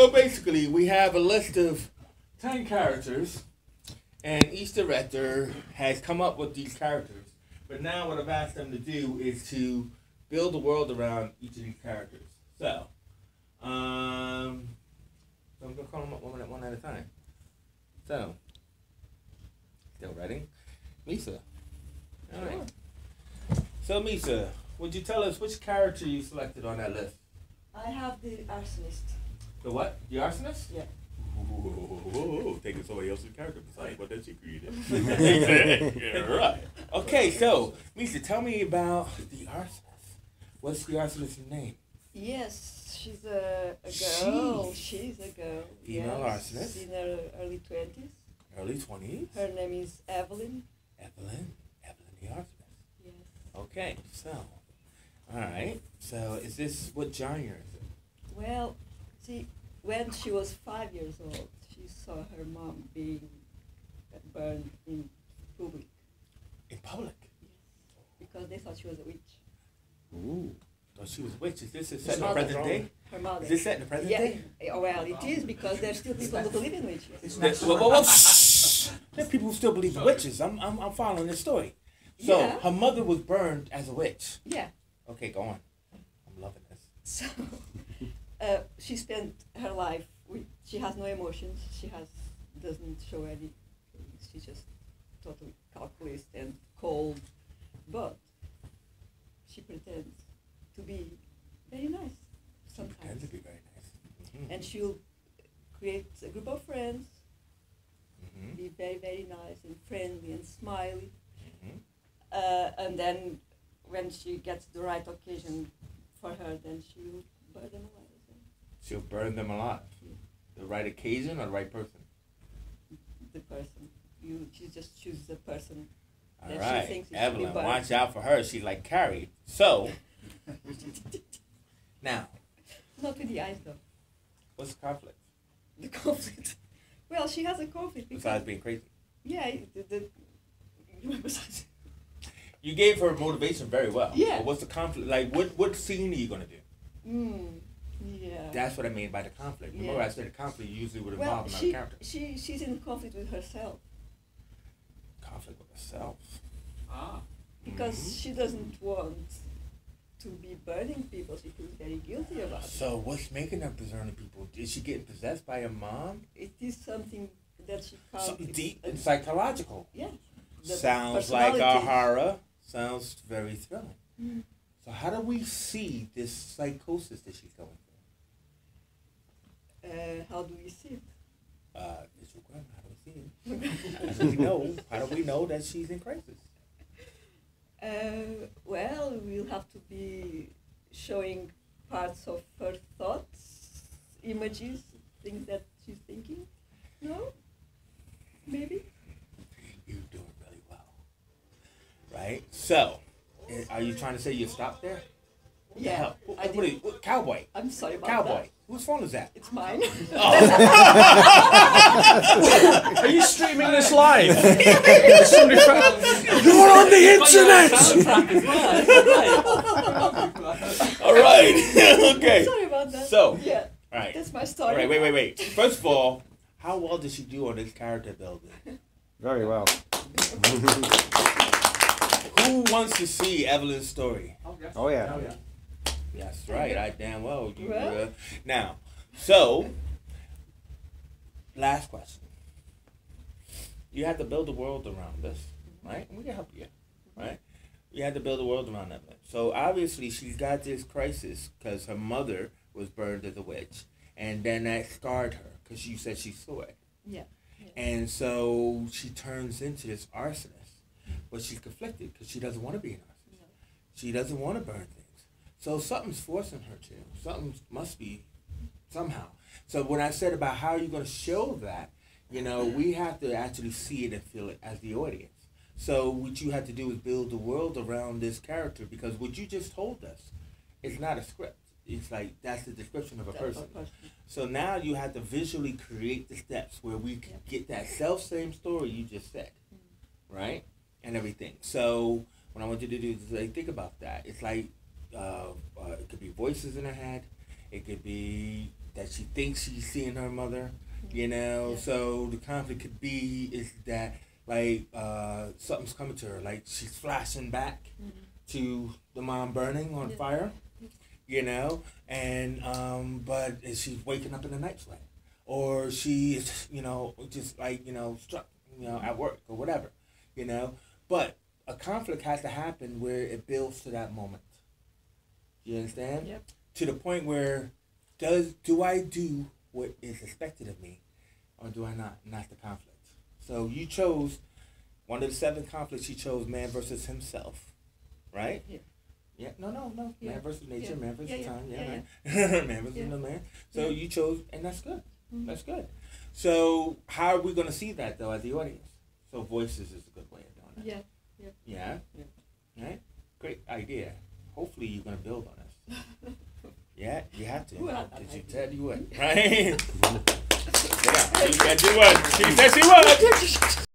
So basically, we have a list of 10 characters, and each director has come up with these characters. But now what I've asked them to do is to build a world around each of these characters. So I'm going to call them up one at a time. So, still ready? Miza. All right. So, Miza, would you tell us which character you selected on that list? I have the arsonist. The what? The arsonist? Yeah. Ooh, taking somebody else's character besides what that she created. Yeah, right. Okay, so, Miza, tell me about the arsonist. What's the arsonist's name? Yes, she's a girl. She's a girl. Female arsonist. She's in her early 20s. Early 20s? Her name is Evelyn. Evelyn the arsonist. Yes. Okay, so, alright. So, is this, what genre is it? Well, see, when she was 5 years old, she saw her mom being burned in public. In public? Yes. Because they thought she was a witch. Ooh. Thought she was a witch. Is this set in the present day? Her mother. Is this set in the present day? Yeah, well, it is because there's still people who believe in witches. Well, shh. There are people who still believe in witches. I'm following this story. So, Yeah. her mother was burned as a witch. Yeah. Okay, go on. I'm loving this. So, she spent her life with, she has no emotions, doesn't show any, she's just totally calculist and cold, but she pretends to be very nice sometimes. She pretends to be very nice. Mm-hmm. And she'll create a group of friends, Mm-hmm. be very, very nice and friendly and smiley. Mm-hmm. And then when she gets the right occasion for her, then she'll burn them alive. She'll burn them alive. Yeah. The right occasion or the right person? The person. She just chooses a person All that right, she thinks it should be Evelyn, burned. watch out for her. She's like Carrie. So, now, Not with the eyes though. what's the conflict? The conflict. Well, she has a conflict because Besides being crazy. yeah, besides. You gave her motivation very well. Yeah. But what's the conflict? Like, what scene are you going to do? Yeah. That's what I mean by the conflict. Remember Yeah. I said the conflict usually would Well, involve another character. she's in conflict with herself Conflict with herself. because Mhm. she doesn't want to be burning people. She feels very guilty about it. So what's making her burning people? Is she getting possessed by her mom? It is something that she can't. Something deep and psychological. Yeah. The Sounds like a personality. horror. Sounds very thrilling. Mm. So how do we see this psychosis that she's going through? How do we see it? Visual crime, how do we see it? How do we know that she's in crisis? Well, we'll have to be showing parts of her thoughts, images, things that she's thinking. No? Maybe? You're doing really well. Right? So, are you trying to say you stopped there? What the Yeah, hell? I did. What, cowboy? I'm sorry about Cowboy. that. Whose phone is that? It's mine. Are you streaming this live? Somebody You're on the internet! All right. Okay. Sorry about that. So, yeah, all right. that's my All story. right, wait. First of all, how well did she do on this character building? Very well. Who wants to see Evelyn's story? Oh yeah. That's right. I damn well. Well. Now, so, last question. You have to build a world around this, right? And we can help you, right? You have to build a world around Evelyn. So obviously she's got this crisis because her mother was burned as a witch, and then that scarred her because you said she saw it. Yeah. And so she turns into this arsonist, but she's conflicted because she doesn't want to be an arsonist. No. She doesn't want to burn things. So something's forcing her to. Something must be somehow. So when I said about how you're going to show that, we have to actually see it and feel it as the audience. So what you have to do is build a world around this character because what you just told us is not a script. It's like that's the description of a person. So now you have to visually create the steps where we can get that same story you just said, right? And everything. So what I want you to do is like, think about that. It's like it could be voices in her head. It could be that she thinks she's seeing her mother. You know, so the conflict could be is that like something's coming to her, like she's flashing back to the mom burning on fire. You know, and but is she waking up in a night sweat, or she is, you know, just like, you know, struck, you know, at work or whatever, you know. But a conflict has to happen where it builds to that moment. You understand? Yep. To the point where do I do what is expected of me, or do I not? And that's the conflict. So you chose one of the 7 conflicts. You chose man versus himself, right? Yeah. Yeah, no. Yeah. Man versus nature, man versus time. Yeah, yeah. right. Man versus no man. So you chose, and that's good. Mm-hmm. That's good. So how are we going to see that, though, as the audience? So voices is a good way of doing that. Yeah. Yeah? Right? Great idea. Hopefully you're going to build on us. Yeah, you have to. Well, Because you said you would, right? Yeah, she said you would. She said she would.